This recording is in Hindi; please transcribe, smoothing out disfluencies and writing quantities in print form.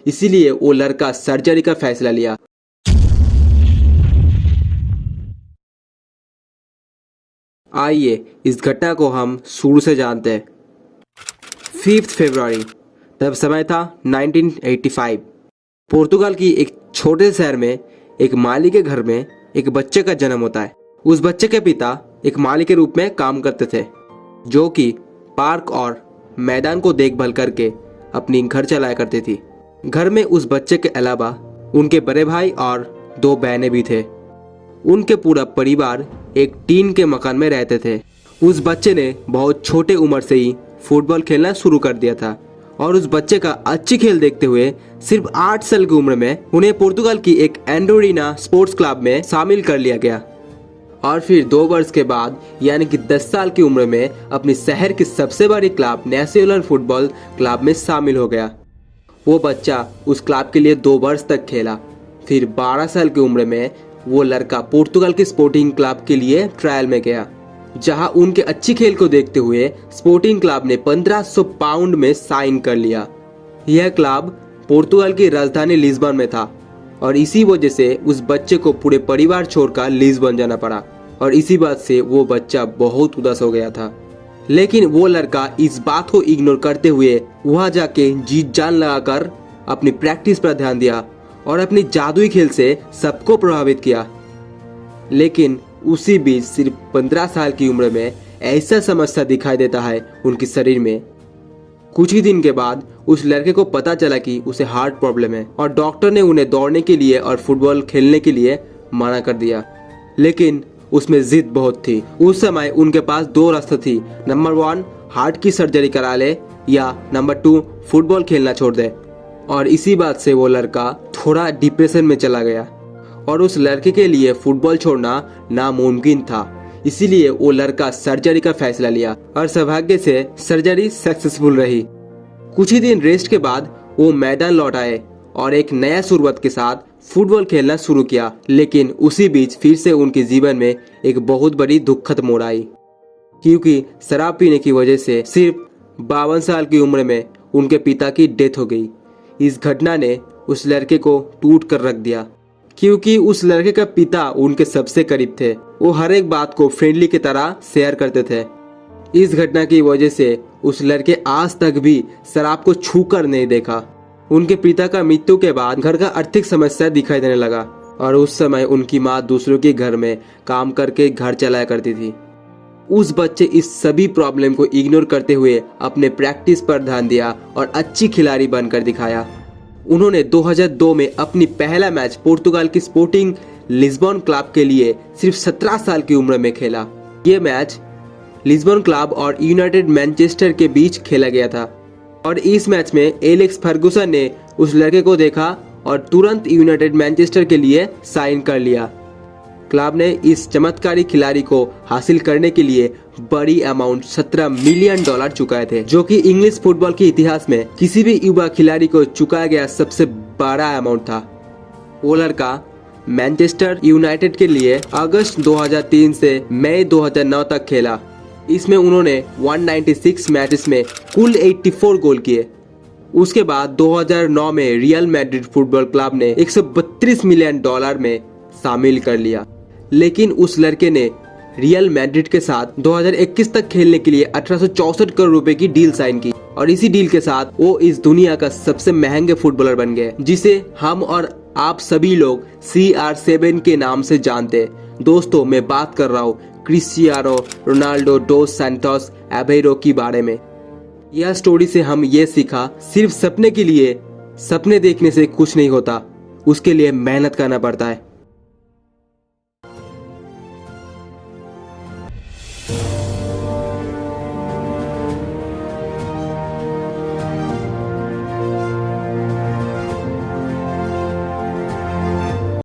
इसीलिए वो लड़का सर्जरी का फैसला लिया। आइए इस घटना को हम शुरू से जानते हैं। 5 फरवरी, तब समय था 1985। पुर्तगाल की एक छोटे शहर में एक माली के घर में एक बच्चे का जन्म होता है। उस बच्चे के पिता एक माली के रूप में काम करते थे, जो कि पार्क और मैदान को देखभाल करके अपनी घर चलाया करती थी। घर में उस बच्चे के अलावा उनके बड़े भाई और 2 बहनें भी थे। उनके पूरा परिवार एक टीन के मकान में रहते थे। उस बच्चे ने बहुत छोटे उम्र से ही फुटबॉल खेलना शुरू कर दिया था और उस बच्चे का अच्छी खेल देखते हुए सिर्फ 8 साल की उम्र में उन्हें पुर्तगाल की एक एंडोरिना स्पोर्ट्स क्लब में शामिल कर लिया गया और फिर 2 वर्ष के बाद यानी कि 10 साल की उम्र में अपनी शहर की सबसे बड़ी क्लब नेशनल फुटबॉल क्लब में शामिल हो गया। वो बच्चा उस क्लब के लिए 2 वर्ष तक खेला। फिर 12 साल की उम्र में वो लड़का पुर्तगाल की स्पोर्टिंग क्लब के लिए ट्रायल में गया, जहां उनके अच्छी खेल को देखते हुए स्पोर्टिंग क्लब ने 1500 पाउंड में साइन कर लिया। यह क्लब पुर्तगाल की राजधानी लिस्बन में था और इसी वजह से उस बच्चे को पूरे परिवार छोड़कर लिस्बन जाना पड़ा और इसी बात से वो बच्चा बहुत उदास हो गया था। लेकिन वो लड़का इस बात को इग्नोर करते हुए वहां जाके जीत जान लगाकर अपनी प्रैक्टिस पर ध्यान दिया और अपनी जादुई खेल से सबको प्रभावित किया। लेकिन उसी बीच सिर्फ 15 साल की उम्र में ऐसा समस्या दिखाई देता है उनके शरीर में। कुछ ही दिन के बाद उस लड़के को पता चला कि उसे हार्ट प्रॉब्लम है और डॉक्टर ने उन्हें दौड़ने के लिए और फुटबॉल खेलने के लिए मना कर दिया। लेकिन उसमें जिद बहुत थी। उस समय उनके पास 2 रास्ते थी। नंबर 1 हार्ट की सर्जरी करा ले या नंबर 2 फुटबॉल खेलना छोड़ दे। और इसी बात से वो लड़का थोड़ा डिप्रेशन में चला गया और उस लड़के के लिए फुटबॉल छोड़ना नामुमकिन था। इसीलिए वो लड़का सर्जरी का फैसला लिया और सौभाग्य से सर्जरी सक्सेसफुल रही। कुछ ही दिन रेस्ट के बाद वो मैदान लौट आए और एक नया शुरुआत के साथ फुटबॉल खेलना शुरू किया। लेकिन उसी बीच फिर से उनके जीवन में एक बहुत बड़ी दुखद मोड़ आई, क्योंकि शराब पीने की वजह से सिर्फ 52 साल की उम्र में उनके पिता की डेथ हो गई। इस घटना ने उस लड़के को टूट कर रख दिया, क्योंकि उस लड़के का पिता उनके सबसे करीब थे। वो हर एक बात को फ्रेंडली की तरह शेयर करते थे। इस घटना की वजह से उस लड़के आज तक भी शराब को छू कर नहीं देखा। उनके पिता का मृत्यु के बाद घर का आर्थिक समस्या दिखाई देने लगा और उस समय उनकी माँ दूसरों के घर में काम करके घर चलाया करती थी। उस बच्चे इस सभी प्रॉब्लम को इग्नोर करते हुए अपने प्रैक्टिस पर ध्यान दिया और अच्छी खिलाड़ी बनकर दिखाया। उन्होंने 2002 में अपनी पहला मैच पुर्तगाल की स्पोर्टिंग लिस्बन क्लब के लिए सिर्फ 17 साल की उम्र में खेला। ये मैच लिस्बन क्लब और यूनाइटेड मैनचेस्टर के बीच खेला गया था और इस मैच में एलेक्स फर्गुसन ने उस लड़के को देखा और तुरंत यूनाइटेड मैनचेस्टर के लिए साइन कर लिया। क्लब ने इस चमत्कारी खिलाड़ी को हासिल करने के लिए बड़ी अमाउंट $17 मिलियन चुकाए थे, जो कि इंग्लिश फुटबॉल के इतिहास में किसी भी युवा खिलाड़ी को चुकाया गया सबसे बड़ा अमाउंट था। वो लड़का मैनचेस्टर यूनाइटेड के लिए अगस्त 2003 से मई 2009 तक खेला। इसमें उन्होंने 196 मैचेस में कुल 84 गोल किए। उसके बाद 2009 में रियल मैड्रिड फुटबॉल क्लब ने $132 मिलियन में शामिल कर लिया। लेकिन उस लड़के ने रियल मैड्रिड के साथ 2021 तक खेलने के लिए 1864 करोड़ रुपए की डील साइन की और इसी डील के साथ वो इस दुनिया का सबसे महंगे फुटबॉलर बन गए, जिसे हम और आप सभी लोग CR7 के नाम से जानते हैं। दोस्तों, मैं बात कर रहा हूँ क्रिस्टियानो रोनाल्डो डोस सैंटोस एवेरो के बारे में। यह स्टोरी से हम ये सीखा, सिर्फ सपने के लिए सपने देखने से कुछ नहीं होता, उसके लिए मेहनत करना पड़ता है।